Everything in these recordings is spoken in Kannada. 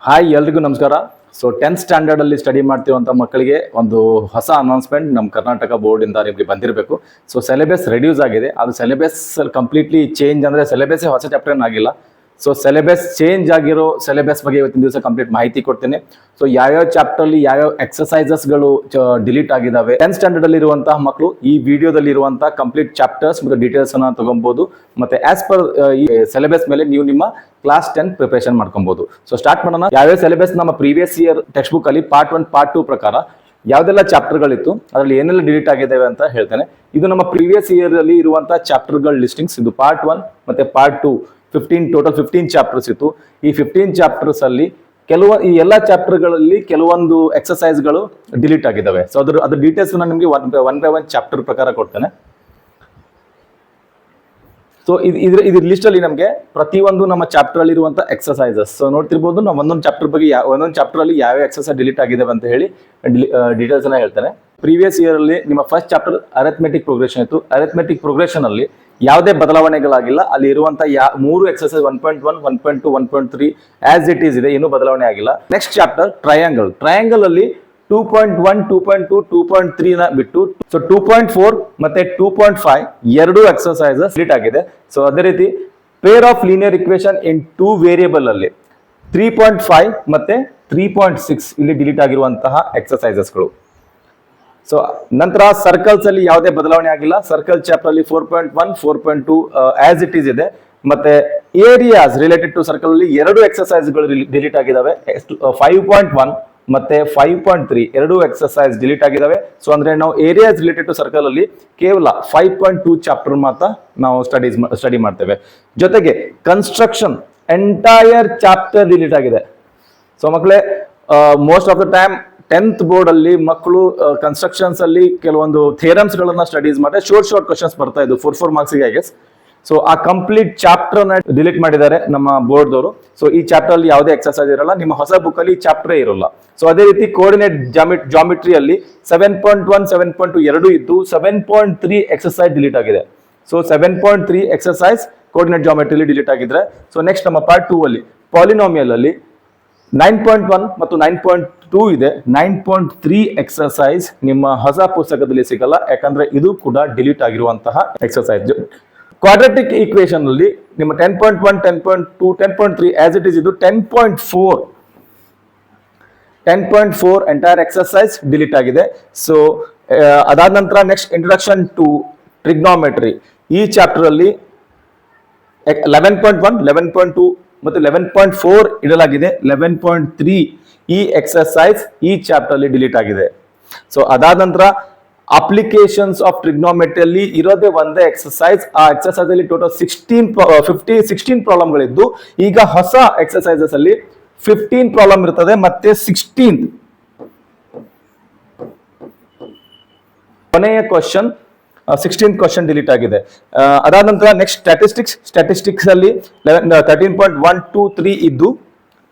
ಹಾಯ್ ಎಲ್ರಿಗೂ ನಮಸ್ಕಾರ. ಸೊ 10th ಸ್ಟ್ಯಾಂಡರ್ಡ್ ಅಲ್ಲಿ ಸ್ಟಡಿ ಮಾಡ್ತಿರುವಂತ ಮಕ್ಕಳಿಗೆ ಒಂದು ಹೊಸ ಅನೌನ್ಸ್ಮೆಂಟ್ ನಮ್ಮ ಕರ್ನಾಟಕ ಬೋರ್ಡ್ ಇಂದ ನಿಮಗೆ ಬಂದಿರಬೇಕು. ಸೊ ಸಿಲೆಬಸ್ ರೆಡ್ಯೂಸ್ ಆಗಿದೆ. ಅದು ಸಿಲೆಬಸ್ ಕಂಪ್ಲೀಟ್ಲಿ ಚೇಂಜ್ ಅಂದ್ರೆ ಸಿಲೆಬಸ್ ಹೊಸ ಚಾಪ್ಟರ್ ಆಗಿಲ್ಲ. ಸೊ ಸಿಲೆಬಸ್ ಚೇಂಜ್ ಆಗಿರೋ ಸಿಲೆಬಸ್ ಬಗ್ಗೆ ಇವತ್ತಿನ ದಿವಸ ಕಂಪ್ಲೀಟ್ ಮಾಹಿತಿ ಕೊಡ್ತೇನೆ. ಸೊ ಯಾವ್ಯಾವ ಚಾಪ್ಟರ್ ಅಲ್ಲಿ ಯಾವ್ಯಾವ ಎಕ್ಸರ್ಸೈಸಸ್ಗಳು ಡಿಲೀಟ್ ಆಗಿದಾವೆ 10th ಸ್ಟ್ಯಾಂಡರ್ಡ್ ಅಲ್ಲಿ ಇರುವಂತಹ ಮಕ್ಕಳು ಈ ವಿಡಿಯೋದಲ್ಲಿ ಇರುವಂತಹ ಕಂಪ್ಲೀಟ್ ಚಾಪ್ಟರ್ಸ್ ಮತ್ತು ಡೀಟೇಲ್ಸ್ ಅನ್ನ ತಗೊಬಹುದು. ಮತ್ತೆ ಆಸ್ ಪರ್ ಈ ಸಿಲೆಬಸ್ ಮೇಲೆ ನೀವು ನಿಮ್ಮ ಕ್ಲಾಸ್ 10 ಪ್ರಿಪರೇಷನ್ ಮಾಡ್ಕೊಬಹುದು. ಸೊ ಸ್ಟಾರ್ಟ್ ಮಾಡೋಣ. ಯಾವ್ಯಾವ ಸಿಲೆಬಸ್ ನಮ್ಮ ಪ್ರೀವಿಯಸ್ ಇಯರ್ ಟೆಕ್ಸ್ಟ್ ಬುಕ್ ಅಲ್ಲಿ ಪಾರ್ಟ್ 1 ಪಾರ್ಟ್ 2 ಪ್ರಕಾರ ಯಾವ್ದೆಲ್ಲ ಚಾಪ್ಟರ್ಗಳಿತ್ತು, ಅದರಲ್ಲಿ ಏನೆಲ್ಲ ಡಿಲೀಟ್ ಆಗಿದ್ದಾವೆ ಅಂತ ಹೇಳ್ತೇನೆ. ಇದು ನಮ್ಮ ಪ್ರೀವಿಯಸ್ ಇಯರ್ ಅಲ್ಲಿ ಇರುವಂತಹ ಚಾಪ್ಟರ್ಗಳ ಲಿಸ್ಟಿಂಗ್ಸ್. ಇದು ಪಾರ್ಟ್ 1 ಮತ್ತೆ ಪಾರ್ಟ್ 2 ಟೋಟಲ್ 15 ಚಾಪ್ಟರ್ಸ್ ಇತ್ತು. ಈ 15 ಚಾಪ್ಟರ್ಸ್ ಅಲ್ಲಿ ಈ ಎಲ್ಲಾ ಚಾಪ್ಟರ್ಗಳಲ್ಲಿ ಕೆಲವೊಂದು ಎಕ್ಸರ್ಸೈಸ್ಗಳು ಡಿಲೀಟ್ ಆಗಿದ್ದಾವೆ. ಸೊ ಅದ್ರ ಡೀಟೇಲ್ಸ್ ನಿಮಗೆ ಒನ್ ಬೈ ಒನ್ ಚಾಪ್ಟರ್ ಪ್ರಕಾರ ಕೊಡ್ತೇನೆ. ಸೊ ಇದ್ರ ಲಿಸ್ಟ್ ಅಲ್ಲಿ ನಮಗೆ ಪ್ರತಿಯೊಂದು ನಮ್ಮ ಚಾಪ್ಟರ್ ಅಲ್ಲಿ ಇರುವಂತ ಎಕ್ಸರ್ಸೈಸಸ್ ಸೊ ನೋಡ್ತಿರ್ಬೋದು. ನಾವು ಒಂದೊಂದು ಚಾಪ್ಟರ್ ಬಗ್ಗೆ ಒಂದೊಂದು ಚಾಪ್ಟರ್ ಅಲ್ಲಿ ಯಾವ ಎಕ್ಸರ್ಸೈಸ್ ಡಿಲೀಟ್ ಆಗಿದಾವೆ ಅಂತ ಹೇಳಿ ಡೀಟೇಲ್ಸ್ ಅನ್ನ ಹೇಳ್ತೇನೆ. ಪ್ರೀವಿಯಸ್ ಇಯರ್ ಅಲ್ಲಿ ನಿಮ್ಮ ಫಸ್ಟ್ ಚಾಪ್ಟರ್ ಅರಿಥಮೆಟಿಕ್ ಪ್ರೋಗ್ರೆಷನ್ ಇತ್ತು. ಅರಿಥಮೆಟಿಕ್ ಪ್ರೋಗ್ರೆಷನ್ ಅಲ್ಲಿ ಯಾವುದೇ ಬದಲಾವಣೆಗಳಾಗಿಲ್ಲ. ಅಲ್ಲಿ ಇರುವಂತಹ 3 ಎಕ್ಸರ್ಸೈಸ್ 1.1, 1.2, 1.3 ಆಸ್ ಇಟ್ ಈಸ್ ಇದೆ, ಇನ್ನೂ ಬದಲಾವಣೆ ಆಗಿಲ್ಲ. ನೆಕ್ಸ್ಟ್ ಚಾಪ್ಟರ್ ಟ್ರಯಾಂಗಲ್ ಅಲ್ಲಿ 2.1, 2.2, 2.3 ನ ಬಿಟ್ಟು ಸೊ 2.4 ಮತ್ತೆ 2.5 ಎರಡು ಎಕ್ಸರ್ಸೈಸಸ್ ಡಿಲೀಟ್ ಆಗಿದೆ. ಸೊ ಅದೇ ರೀತಿ pair of linear equation in 2 variable ಅಲ್ಲಿ 3.5 ಮತ್ತೆ 3.6 ಇಲ್ಲಿ ಡಿಲೀಟ್ ಆಗಿರುವಂತಹ ಎಕ್ಸರ್ಸೈಸಸ್ಗಳು. ಸೊ ನಂತರ ಸರ್ಕಲ್ಸ್ ಅಲ್ಲಿ ಯಾವುದೇ ಬದಲಾವಣೆ ಆಗಿಲ್ಲ. ಸರ್ಕಲ್ ಚಾಪ್ಟರ್ ಅಲ್ಲಿ 4.1, 4.2 ಆಸ್ ಇಟ್ ಈಸ್ ಇದೆ. ಮತ್ತೆ ಏರಿಯಾಸ್ ರಿಲೇಟೆಡ್ ಟು ಸರ್ಕಲ್ ಅಲ್ಲಿ ಎರಡು ಎಕ್ಸರ್ಸೈಸ್ಗಳು ಡಿಲೀಟ್ ಆಗಿದಾವೆ. 5.1 ಮತ್ತೆ 5.3 ಎರಡು ಎಕ್ಸರ್ಸೈಸ್ ಡಿಲೀಟ್ ಆಗಿದಾವೆ. ಸೊ ಅಂದ್ರೆ ನಾವು ಏರಿಯಾಸ್ ರಿಲೇಟೆಡ್ ಟು ಸರ್ಕಲ್ ಅಲ್ಲಿ ಕೇವಲ 5.2 ಚಾಪ್ಟರ್ ಮಾತ್ರ ನಾವು ಸ್ಟಡಿ ಮಾಡ್ತೇವೆ. ಜೊತೆಗೆ ಕನ್ಸ್ಟ್ರಕ್ಷನ್ ಎಂಟೈರ್ ಚಾಪ್ಟರ್ ಡಿಲೀಟ್ ಆಗಿದೆ. ಸೊ ಮಕ್ಕಳೇ, most of the time 10th board ಅಲ್ಲಿ ಮಕ್ಕಳು ಕನ್ಸ್ಟ್ರಕ್ಷನ್ಸ್ ಅಲ್ಲಿ ಕೆಲವೊಂದು ಥಿಯರಮ್ಸ್ ಗಳನ್ನ ಸ್ಟಡೀಸ್ ಮಾಡಿ ಶಾರ್ಟ್ ಕ್ವಶನ್ಸ್ ಬರ್ತಾ ಇದ್ದು 4 ಮಾರ್ಕ್ಸ್ ಗೆ. ಸೊ ಆ ಕಂಪ್ಲೀಟ್ ಚಾಪ್ಟರ್ ನ ಡಿಲೀಟ್ ಮಾಡಿದ್ದಾರೆ ನಮ್ಮ ಬೋರ್ಡ್ ದವರು. ಸೊ ಈ ಚಾಪ್ಟರ್ ಅಲ್ಲಿ ಯಾವುದೇ ಎಕ್ಸರ್ಸೈಸ್ ಇರಲ್ಲ. ನಿಮ್ಮ ಹೊಸ ಬುಕ್ ಅಲ್ಲಿ ಚಾಪ್ಟರ್ ಇರಲ್ಲ. ಸೊ ಅದೇ ರೀತಿ ಕೋಆರ್ಡಿನೇಟ್ ಜಾಮಿಟ್ರಿ ಅಲ್ಲಿ 7.1, 7.2 ಎರಡು ಇದ್ದು 7.3 ಎಕ್ಸರ್ಸೈಸ್ ಡಿಲೀಟ್ ಆಗಿದೆ. So 7.3 exercise coordinate geometry delete ಆಗಿದ್ರೆ. ಸೊ ನೆಕ್ಸ್ಟ್ ನಮ್ಮ ಪಾರ್ಟ್ 2 ಅಲ್ಲಿ ಪಾಲಿನಾಮಿಯಲ್ ಅಲ್ಲಿ 9.1 ಮತ್ತು 9.2 ಇದೆ. 9.3 ಎಕ್ಸರ್ಸೈಸ್ ನಿಮ್ಮ ಹೊಸ ಪುಸ್ತಕದಲ್ಲಿ ಸಿಗಲ್ಲ, ಯಾಕಂದ್ರೆ ಇದು ಕೂಡ ಡಿಲೀಟ್ ಆಗಿರುವಂತಹ ಎಕ್ಸರ್ಸೈಸ್. ಕ್ವಾಡ್ರಾಟಿಕ್ ಈಕ್ವೇಶನ್ ಅಲ್ಲಿ ನಿಮ್ಮ 10.1, 10.2, 10.3 ಆಸ್ ಇಟ್ ಈಸ್ ಇದು 10.4 ಎಂಟೈರ್ ಎಕ್ಸರ್ಸೈಸ್ ಡಿಲೀಟ್ ಆಗಿದೆ. ಸೊ ಅದಾದ ನಂತರ ನೆಕ್ಸ್ಟ್ ಇಂಟ್ರೊಡಕ್ಷನ್ ಟು ಟ್ರಿಗ್ನೋಮೆಟ್ರಿ ಈ ಚಾಪ್ಟರ್ ಅಲ್ಲಿ 11.1, 11.2 ಮತ್ತು 11.4 ಇಡಲಾಗಿದೆ. 11.3 ಈ ಎಕ್ಸರ್ಸೈಸ್ ಈ ಚಾಪ್ಟರ್ ಅಲ್ಲಿ ಡಿಲೀಟ್ ಆಗಿದೆ. ಸೊ ಅದಾದ ನಂತರ ಅಪ್ಲಿಕೇಶನ್ಸ್ ಆಫ್ ಟ್ರಿಗ್ನೋಮೆಟ್ರಿ ಅಲ್ಲಿ ಇರೋದೇ ಒಂದೇ ಎಕ್ಸರ್ಸೈಸ್. ಆ ಎಕ್ಸರ್ಸೈಸ್ ಅಲ್ಲಿ ಟೋಟಲ್ 16 ಪ್ರಾಬ್ಲಮ್ಗಳಿದ್ದು ಈಗ ಹೊಸ ಎಕ್ಸರ್ಸೈಸಸ್ ಅಲ್ಲಿ 15 ಪ್ರಾಬ್ಲಮ್ ಇರ್ತದೆ ಮತ್ತೆ 16 ಕೊನೆಯ ಕ್ವಶನ್ 16th ಕ್ವಶನ್ ಡಿಲೀಟ್ ಆಗಿದೆ. ಅದಾದ ನಂತರ ನೆಕ್ಸ್ಟ್ ಸ್ಟ್ಯಾಟಿಸ್ಟಿಕ್ಸ್ ಅಲ್ಲಿ 13.1, 2, 3 ಇದ್ದು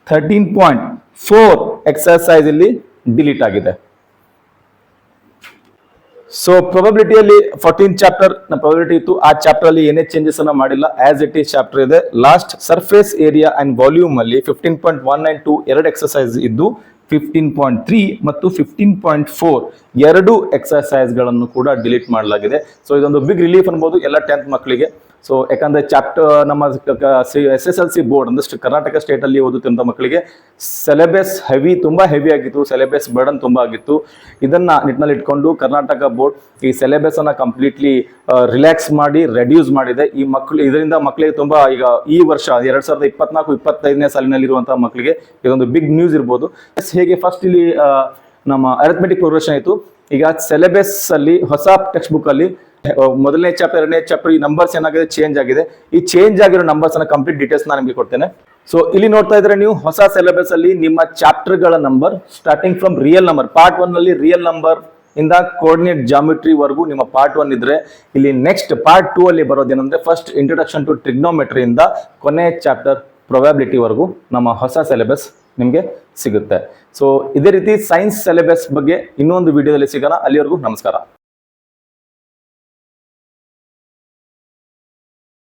13.4 ಎಕ್ಸರ್ಸೈಸ್ ಇಲ್ಲಿ ಡಿಲೀಟ್ ಆಗಿದೆ. ಸೊ ಪ್ರೊಬಬಿಲಿಟಿಯಲ್ಲಿ 14th ಚಾಪ್ಟರ್ ಪ್ರೊಬಬಿಲಿಟಿ ಇತ್ತು. ಆ ಚಾಪ್ಟರ್ ಅಲ್ಲಿ ಏನೇ ಚೇಂಜಸ್ ಅನ್ನ ಮಾಡಿಲ್ಲ, ಆಸ್ ಇಟ್ ಈಸ್ ಚಾಪ್ಟರ್ ಇದೆ. Last surface area and volume ಅಲ್ಲಿ 15.1 and 2 ಎರಡು ಎಕ್ಸರ್ಸೈಸ್ ಇದ್ದು 15.3 ಮತ್ತು 15.4 ಎರಡು ಎಕ್ಸರ್ಸೈಸ್ ಗಳನ್ನು ಕೂಡ ಡಿಲೀಟ್ ಮಾಡಲಾಗಿದೆ. ಸೊ ಇದೊಂದು ಬಿಗ್ ರಿಲೀಫ್ ಅನ್ಬೋದು ಎಲ್ಲ 10th ಮಕ್ಕಳಿಗೆ. ಸೊ ಯಾಕಂದ್ರೆ ಚಾಪ್ಟರ್ ನಮ್ಮ SSLC ಬೋರ್ಡ್ ಅಂದ್ರೆ ಕರ್ನಾಟಕ ಸ್ಟೇಟ್ ಅಲ್ಲಿ ಓದುತ್ತಿದ್ದ ಮಕ್ಕಳಿಗೆ ಸಿಲೆಬಸ್ ತುಂಬಾ ಹೆವಿ ಆಗಿತ್ತು. ಸಿಲೆಬಸ್ ಬರ್ಡನ್ ತುಂಬಾ ಆಗಿತ್ತು. ಇದನ್ನ ನಿಟ್ಟಿನಲ್ಲಿ ಇಟ್ಕೊಂಡು ಕರ್ನಾಟಕ ಬೋರ್ಡ್ ಈ ಸಿಲೆಬಸ್ ಅನ್ನ ಕಂಪ್ಲೀಟ್ಲಿ ರಿಲ್ಯಾಕ್ಸ್ ಮಾಡಿ ರೆಡ್ಯೂಸ್ ಮಾಡಿದೆ. ಇದರಿಂದ ಮಕ್ಕಳಿಗೆ ತುಂಬಾ ಈಗ ಈ ವರ್ಷ 2024-25ನೇ ಸಾಲಿನಲ್ಲಿ ಇರುವಂತಹ ಮಕ್ಕಳಿಗೆ ಇದೊಂದು ಬಿಗ್ ನ್ಯೂಸ್ ಇರ್ಬೋದು. ಹೇಗೆ ಫಸ್ಟ್ ಇಲ್ಲಿ ನಮ್ಮ ಅರಿಥಮೆಟಿಕ್ ಪ್ರೋಗ್ರೆಷನ್ ಇತ್ತು. ಈಗ ಸಿಲೆಬಸ್ ಅಲ್ಲಿ ಹೊಸ ಟೆಕ್ಸ್ಟ್ ಬುಕ್ ಅಲ್ಲಿ ಮೊದಲನೇ ಚಾಪ್ಟರ್, ಎರಡನೇ ಚಾಪ್ಟರ್ ಈ ನಂಬರ್ಸ್ ಏನಾಗಿದೆ ಚೇಂಜ್ ಆಗಿದೆ. ಈ ಚೇಂಜ್ ಆಗಿರೋ ನಂಬರ್ಸ್ ಅನ್ನ ಕಂಪ್ಲೀಟ್ ಡೀಟೇಲ್ಸ್ ನಾನು ನಿಮಗೆ ಕೊಡ್ತೇನೆ. ಸೊ ಇಲ್ಲಿ ನೋಡ್ತಾ ಇದ್ರೆ ನೀವು ಹೊಸ ಸಿಲೆಬಸ್ ಅಲ್ಲಿ ನಿಮ್ಮ ಚಾಪ್ಟರ್ ಗಳ number starting from real number part 1 ಅಲ್ಲಿ ರಿಯಲ್ ನಂಬರ್ ಇಂದ ಕೋಆರ್ಡಿನೇಟ್ ಜಾಮಿಟ್ರಿ ವರೆಗೂ ನಿಮ್ಮ ಪಾರ್ಟ್ 1 ಇದ್ರೆ, ಇಲ್ಲಿ ನೆಕ್ಸ್ಟ್ ಪಾರ್ಟ್ 2 ಅಲ್ಲಿ ಬರೋದೇನಂದ್ರೆ ಫಸ್ಟ್ ಇಂಟ್ರೊಡಕ್ಷನ್ ಟು ಟ್ರಿಗ್ನೋಮೆಟ್ರಿ ಇಂದ ಕೊನೆ ಚಾಪ್ಟರ್ ಪ್ರೊಬ್ಯಾಬಿಲಿಟಿ ವರೆಗೂ ನಮ್ಮ ಹೊಸ ಸಿಲೆಬಸ್ ನಿಮಗೆ ಸಿಗುತ್ತೆ. ಸೊ ಇದೇ ರೀತಿ ಸೈನ್ಸ್ ಸಿಲೆಬಸ್ ಬಗ್ಗೆ ಇನ್ನೊಂದು ವಿಡಿಯೋದಲ್ಲಿ ಸಿಗೋಣ. ಅಲ್ಲಿವರೆಗೂ ನಮಸ್ಕಾರ.